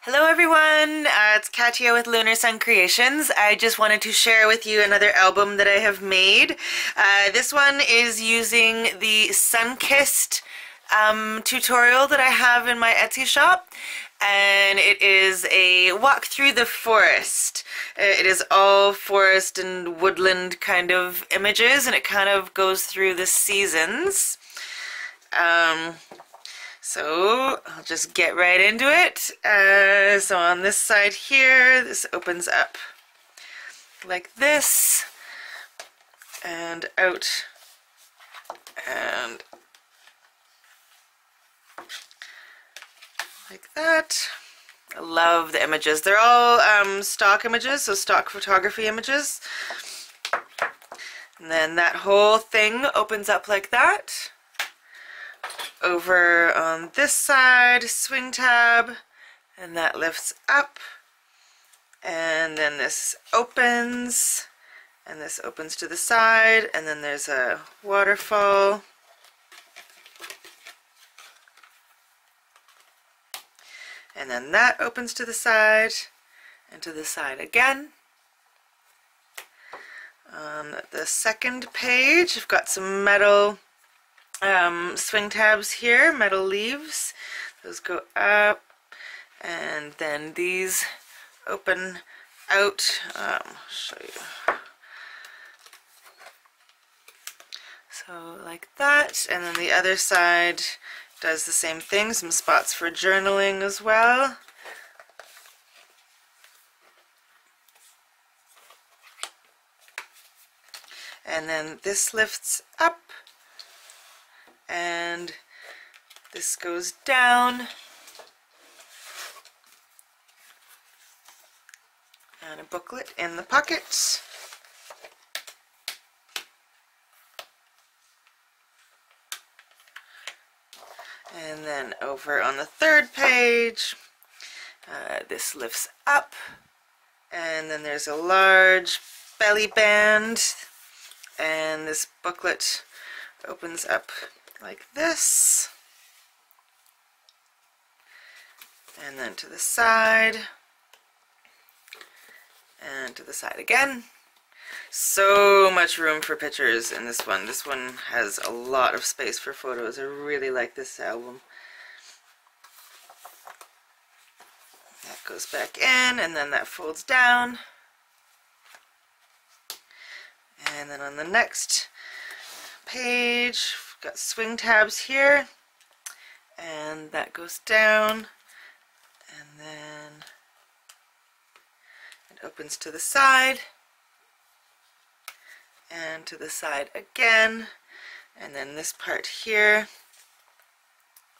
Hello everyone, it's Katia with Lunar Sun Creations. I just wanted to share with you another album that I have made. This one is using the Sunkissed tutorial that I have in my Etsy shop, and it is a walk through the forest. It is all forest and woodland kind of images, and it kind of goes through the seasons. So I'll just get right into it. So on this side here, this opens up like this and out and like that. I love the images. They're all stock images, so stock photography images. And then that whole thing opens up like that. Over on this side, swing tab, and that lifts up, and then this opens, and this opens to the side, and then there's a waterfall, and then that opens to the side, and to the side again. On the second page, I've got some metal swing tabs here, metal leaves. Those go up, and then these open out. I'll show you. So like that, and then the other side does the same thing, some spots for journaling as well. And then this lifts up, and this goes down, and a booklet in the pocket. And then over on the third page, this lifts up, and then there's a large belly band, and this booklet opens up like this, and then to the side, and to the side again. So much room for pictures in this one. This one has a lot of space for photos. I really like this album. That goes back in, and then that folds down. And then on the next page, we've got swing tabs here, and that goes down, and then it opens to the side, and to the side again, and then this part here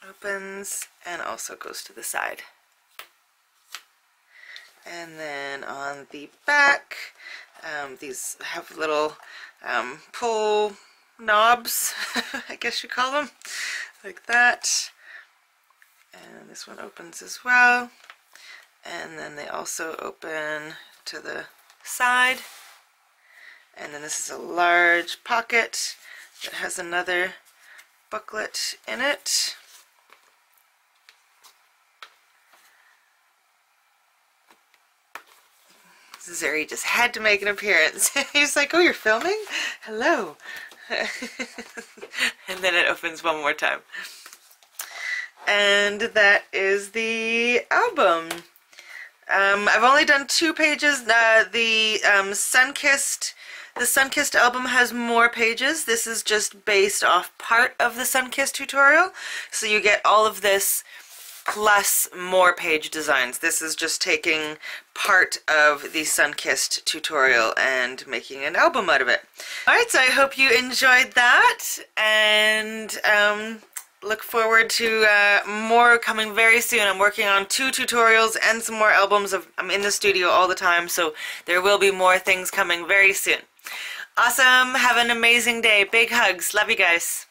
opens and also goes to the side. And then on the back, these have little pull knobs, I guess you call them, like that. And this one opens as well. And then they also open to the side. And then this is a large pocket that has another booklet in it. Zuri just had to make an appearance. He's like, oh, you're filming? Hello. And then it opens one more time. And that is the album. I've only done 2 pages. The Sunkissed album has more pages. This is just based off part of the Sunkissed tutorial. So you get all of this plus more page designs. This is just taking part of the Sunkissed tutorial and making an album out of it. Alright, so I hope you enjoyed that, and look forward to more coming very soon. I'm working on 2 tutorials and some more albums. I'm in the studio all the time, so there will be more things coming very soon. Awesome. Have an amazing day. Big hugs. Love you guys.